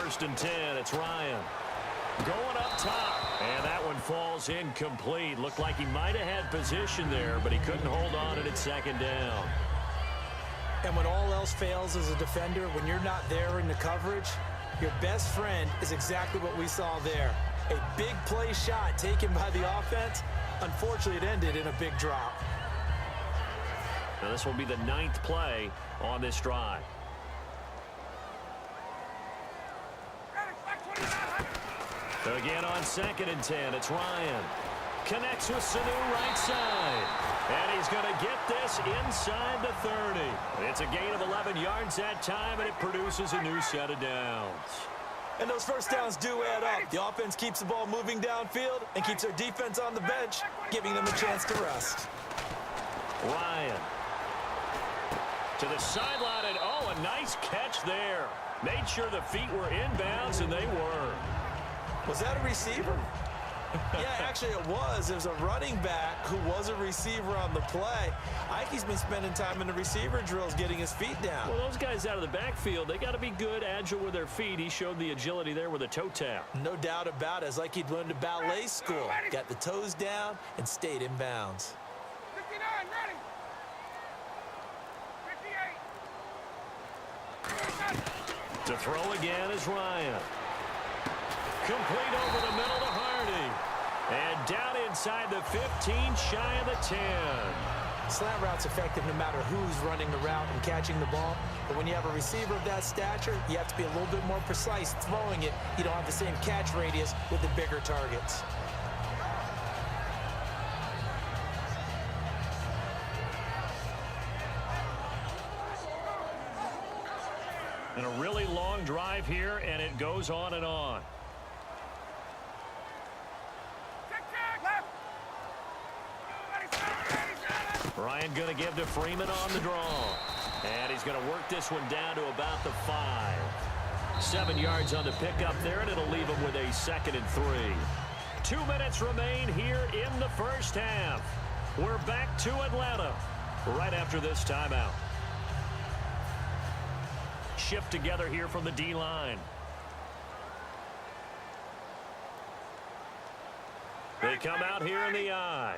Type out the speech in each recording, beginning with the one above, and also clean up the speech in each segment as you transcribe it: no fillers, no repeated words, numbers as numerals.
first and 10. It's Ryan. Going up top. And that one falls incomplete. Looked like he might have had position there, but he couldn't hold on at second down. And when all else fails as a defender, when you're not there in the coverage, your best friend is exactly what we saw there. A big play shot taken by the offense. Unfortunately, it ended in a big drop. Now this will be the 9th play on this drive. Again on second and 10, it's Ryan. Connects with Sanu right side. And he's going to get this inside the 30. It's a gain of 11 yards that time, and it produces a new set of downs. And those first downs do add up. The offense keeps the ball moving downfield and keeps their defense on the bench, giving them a chance to rest. Ryan. To the sideline, and oh, a nice catch there. Made sure the feet were inbounds, and they were. Was that a receiver? Yeah, actually it was. There's a running back who was a receiver on the play. Ike's been spending time in the receiver drills getting his feet down. Well, those guys out of the backfield, they got to be good, agile with their feet. He showed the agility there with a toe tap. No doubt about it. It's like he'd learned at ballet school. Got the toes down and stayed in bounds. 59, ready. 58. To throw again is Ryan. Complete over the middle to Hardy. And down inside the 15, shy of the 10. Slant route's effective no matter who's running the route and catching the ball. But when you have a receiver of that stature, you have to be a little bit more precise throwing it. You don't have the same catch radius with the bigger targets. And a really long drive here, and it goes on and on. Ryan going to give to Freeman on the draw. And he's going to work this one down to about the 5. 7 yards on the pickup there, and it'll leave him with a 2nd and 3. 2 minutes remain here in the first half. We're back to Atlanta right after this timeout. Shift together here from the D-line. They come out here in the I.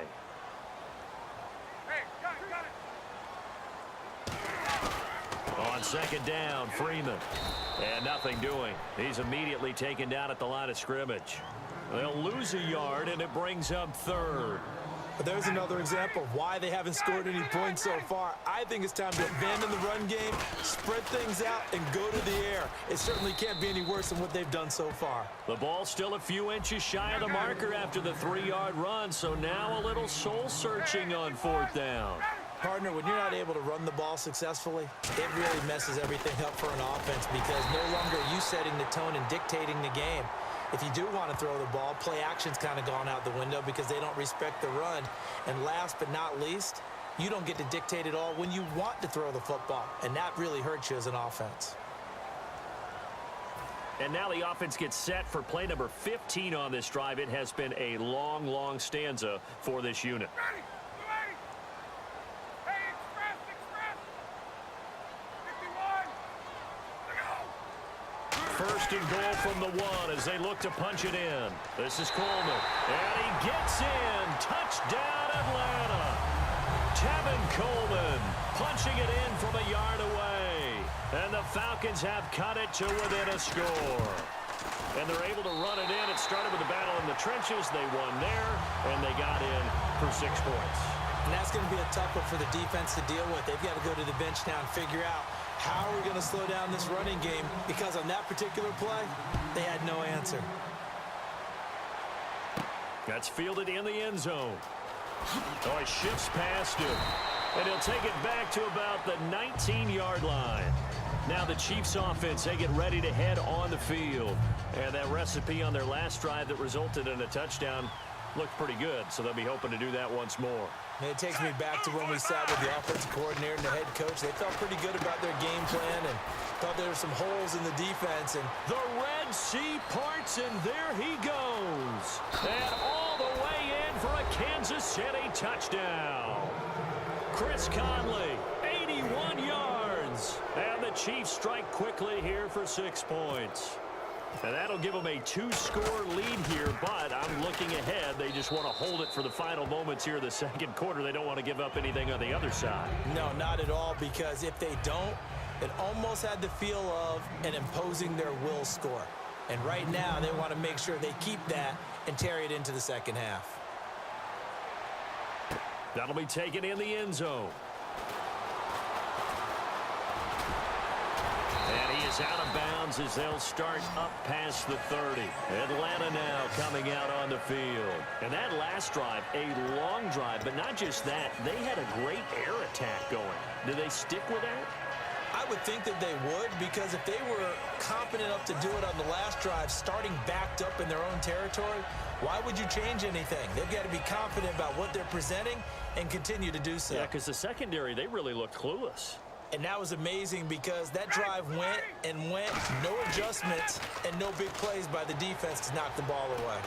On second down, Freeman. And nothing doing. He's immediately taken down at the line of scrimmage. They'll lose a yard, and it brings up 3rd. But there's another example of why they haven't scored any points so far. I think it's time to abandon the run game, spread things out, and go to the air. It certainly can't be any worse than what they've done so far. The ball's still a few inches shy of the marker after the 3-yard run, so now a little soul-searching on 4th down. Partner, when you're not able to run the ball successfully, it really messes everything up for an offense because no longer are you setting the tone and dictating the game. If you do want to throw the ball, play action's kind of gone out the window because they don't respect the run. And last but not least, you don't get to dictate it all when you want to throw the football, and that really hurts you as an offense. And now the offense gets set for play number 15 on this drive. It has been a long, long stanza for this unit. Ready. Hey, express. 51. Go. First and goal from the 1 as they look to punch it in. This is Coleman. And he gets in. Touchdown, Atlanta. Tevin Coleman punching it in from a yard away. And the Falcons have cut it to within a score. And they're able to run it in. It started with a battle in the trenches. They won there, and they got in for 6 points. And that's going to be a tough one for the defense to deal with. They've got to go to the bench now and figure out how are we going to slow down this running game, because on that particular play, they had no answer. That's fielded in the end zone. Oh, he shifts past him. And he'll take it back to about the 19-yard line. Now the Chiefs offense, they get ready to head on the field. And that recipe on their last drive that resulted in a touchdown looked pretty good, so they'll be hoping to do that once more. And it takes me back to when we sat with the offensive coordinator and the head coach. They felt pretty good about their game plan and thought there were some holes in the defense. And the Red Sea parts, and there he goes. And all the way in for a Kansas City touchdown. Chris Conley, 81 yards. And the Chiefs strike quickly here for 6 points. And that'll give them a 2-score lead here, but I'm looking ahead. They just want to hold it for the final moments here in the second quarter. They don't want to give up anything on the other side. No, not at all, because if they don't, it almost had the feel of an imposing their will score. And right now, they want to make sure they keep that and carry it into the second half. That'll be taken in the end zone. And he is out of bounds as they'll start up past the 30. Atlanta now coming out on the field. And that last drive, a long drive, but not just that. They had a great air attack going. Do they stick with that? I would think that they would, because if they were confident enough to do it on the last drive, starting backed up in their own territory, why would you change anything? They've got to be confident about what they're presenting and continue to do so. Yeah, because the secondary, they really look clueless. And that was amazing because that drive went and went, no adjustments and no big plays by the defense to knock the ball away.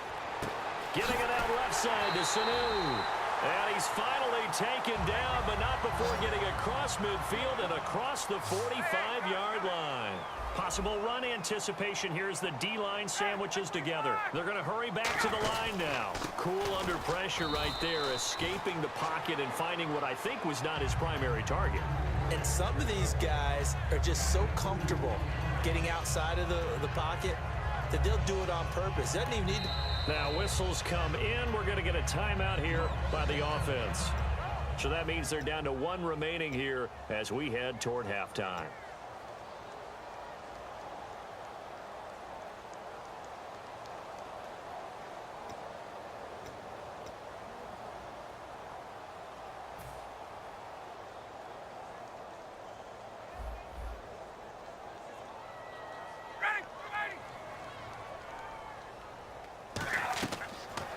Getting it out left side to Sanu. And he's finally taken down, but not before getting across midfield and across the 45-yard line. Possible run anticipation here as the D-line sandwiches together. They're going to hurry back to the line now. Cool under pressure right there, escaping the pocket and finding what I think was not his primary target. And some of these guys are just so comfortable getting outside of the pocket that they'll do it on purpose. Doesn't even need to. Now whistles come in. We're going to get a timeout here by the offense. So that means they're down to 1 remaining here as we head toward halftime.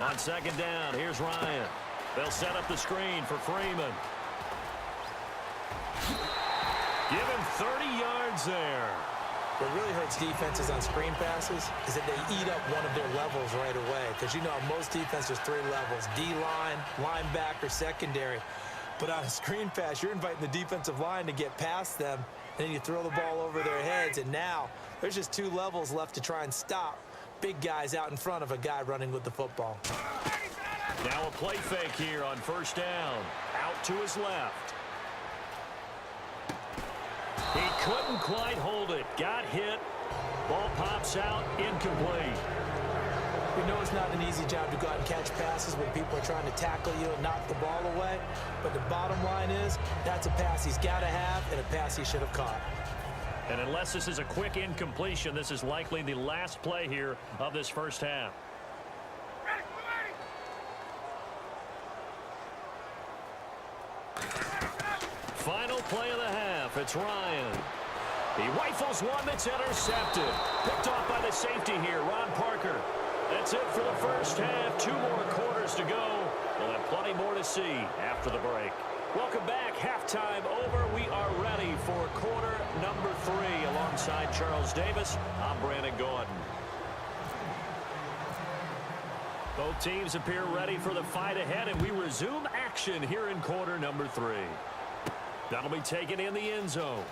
On second down, here's Ryan. They'll set up the screen for Freeman. Give him 30 yards there. What really hurts defenses on screen passes is that they eat up one of their levels right away. Because you know, most defenses, 3 levels: D-line, linebacker, secondary. But on a screen pass, you're inviting the defensive line to get past them, and then you throw the ball over their heads, and now there's just 2 levels left to try and stop big guys out in front of a guy running with the football. Now a play fake here on first down. Out to his left. He couldn't quite hold it. Got hit. Ball pops out. Incomplete. We know it's not an easy job to go out and catch passes when people are trying to tackle you and knock the ball away. But the bottom line is, that's a pass he's got to have and a pass he should have caught. And unless this is a quick incompletion, this is likely the last play here of this first half. Final play of the half. It's Ryan. He rifles one that's intercepted. Picked off by the safety here, Ron Parker. That's it for the first half. 2 more quarters to go. We'll have plenty more to see after the break. Welcome back. Halftime over. We are ready for quarter number 3. Alongside Charles Davis, I'm Brandon Gordon. Both teams appear ready for the fight ahead, and we resume action here in quarter number 3. That'll be taken in the end zone.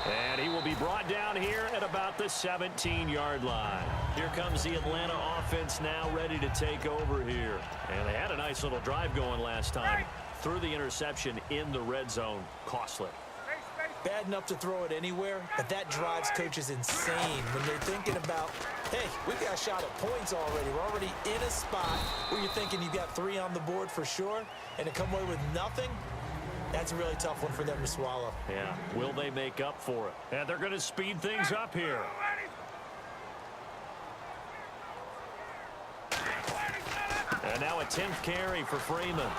And he will be brought down here at about the 17-yard line. Here comes the Atlanta offense now ready to take over here. And they had a nice little drive going last time. Threw the interception in the red zone. Costly. Bad enough to throw it anywhere, but that drives coaches insane when they're thinking about, hey, we got a shot at points already. We're already in a spot where you're thinking you've got 3 on the board for sure, and to come away with nothing, that's a really tough one for them to swallow. Yeah, will they make up for it? And they're going to speed things up here. And now a 10th carry for Freeman.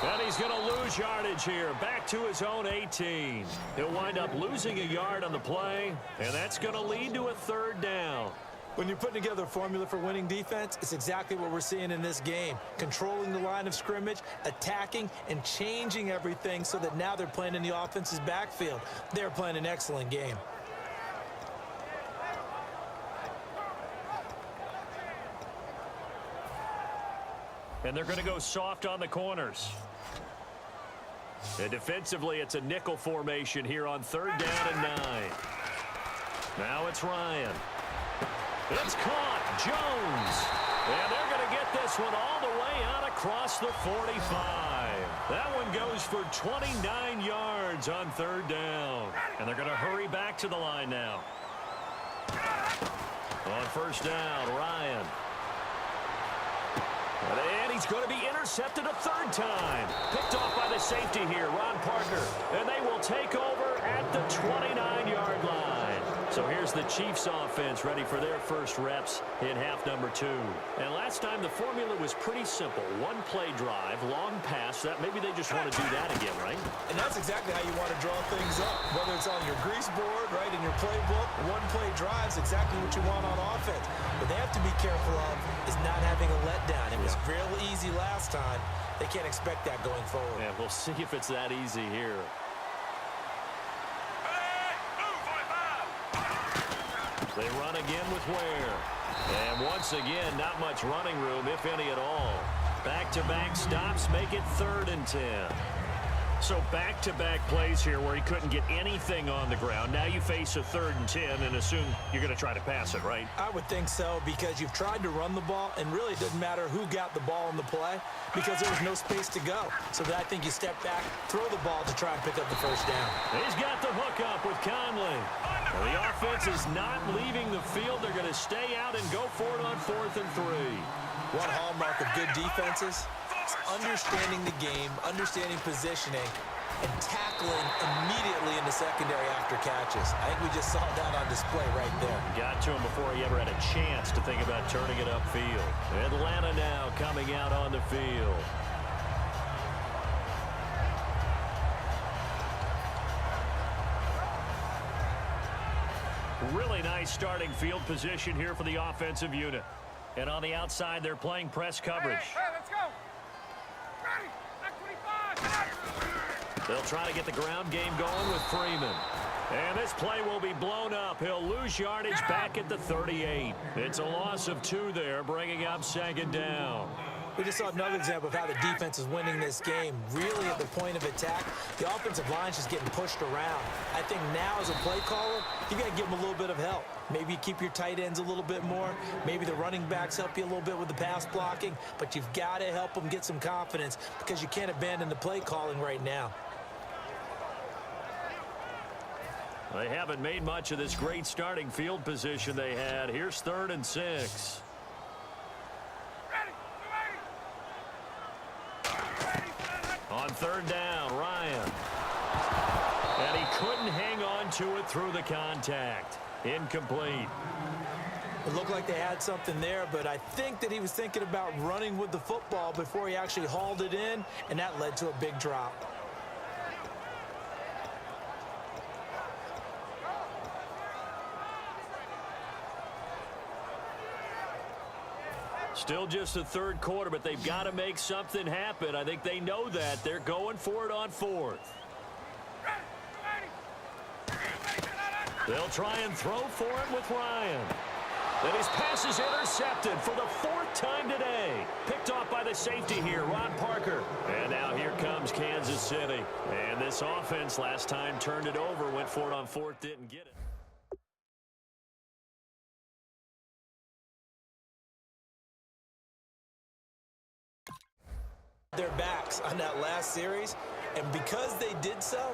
And he's going to lose yardage here. Back to his own 18. He'll wind up losing a yard on the play, and that's going to lead to a 3rd down. When you're putting together a formula for winning defense, it's exactly what we're seeing in this game. Controlling the line of scrimmage, attacking, and changing everything so that now they're playing in the offense's backfield. They're playing an excellent game. And they're going to go soft on the corners. And defensively, it's a nickel formation here on 3rd down and 9. Now it's Ryan. It's caught. Jones. And they're going to get this one all the way out across the 45. That one goes for 29 yards on third down. And they're going to hurry back to the line now. On first down, Ryan. And he's going to be intercepted a third time. Picked off by the safety here, Ron Parker. And they will take over at the 29-yard line. So here's the Chiefs offense ready for their first reps in half number 2. And last time the formula was pretty simple. One play drive, long pass. That maybe they just want to do that again, right? And that's exactly how you want to draw things up. Whether it's on your grease board, right, in your playbook, one play drive is exactly what you want on offense. What they have to be careful of is not having a letdown. It was real easy last time. They can't expect that going forward. Yeah, we'll see if it's that easy here. They run again with Ware. And once again, not much running room, if any at all. Back-to-back stops make it 3rd and 10. So back-to-back plays here where he couldn't get anything on the ground. Now you face a 3rd and 10 and assume you're going to try to pass it, right? I would think so, because you've tried to run the ball, and really it doesn't matter who got the ball in the play because there was no space to go. So I think you step back, throw the ball to try and pick up the first down. He's got the hook up with Conley. Well, the offense is not leaving the field. They're going to stay out and go for it on 4th and 3. One hallmark of good defenses is understanding the game, understanding positioning, and tackling immediately in the secondary after catches. I think we just saw that on display right there. Got to him before he ever had a chance to think about turning it upfield. Atlanta now coming out on the field. Really nice starting field position here for the offensive unit. And on the outside, they're playing press coverage. Hey, let's go. Ready. Back 25. They'll try to get the ground game going with Freeman. And this play will be blown up. He'll lose yardage back at the 38. It's a loss of 2 there, bringing up 2nd down. We just saw another example of how the defense is winning this game. Really at the point of attack, the offensive line's just getting pushed around. I think now as a play caller, you got to give them a little bit of help. Maybe you keep your tight ends a little bit more. Maybe the running backs help you a little bit with the pass blocking. But you've got to help them get some confidence because you can't abandon the play calling right now. They haven't made much of this great starting field position they had. Here's 3rd and 6. On 3rd down, Ryan. And he couldn't hang on to it through the contact. Incomplete. It looked like they had something there, but I think that he was thinking about running with the football before he actually hauled it in, and that led to a big drop. Still just the 3rd quarter, but they've got to make something happen. I think they know that. They're going for it on 4th. They'll try and throw for it with Ryan. And his pass is intercepted for the 4th time today. Picked off by the safety here, Ron Parker. And now here comes Kansas City. And this offense last time turned it over, went for it on 4th, didn't get it. Their backs on that last series, and because they did so,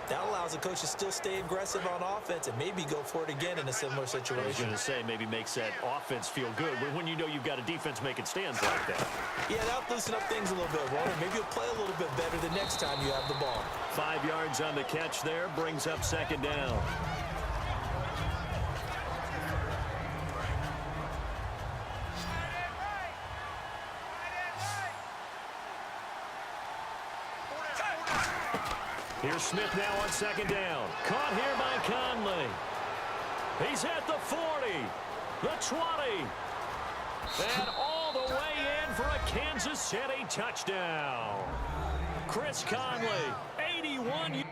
that allows the coach to still stay aggressive on offense and maybe go for it again in a similar situation. I was going to say, maybe makes that offense feel good when you know you've got a defense making stands like that. Yeah, that'll loosen up things a little bit, Warner. Maybe you'll play a little bit better the next time you have the ball. 5 yards on the catch there, brings up 2nd down. Here's Smith now on 2nd down. Caught here by Conley. He's at the 40, the 20, and all the way in for a Kansas City touchdown. Chris Conley, 81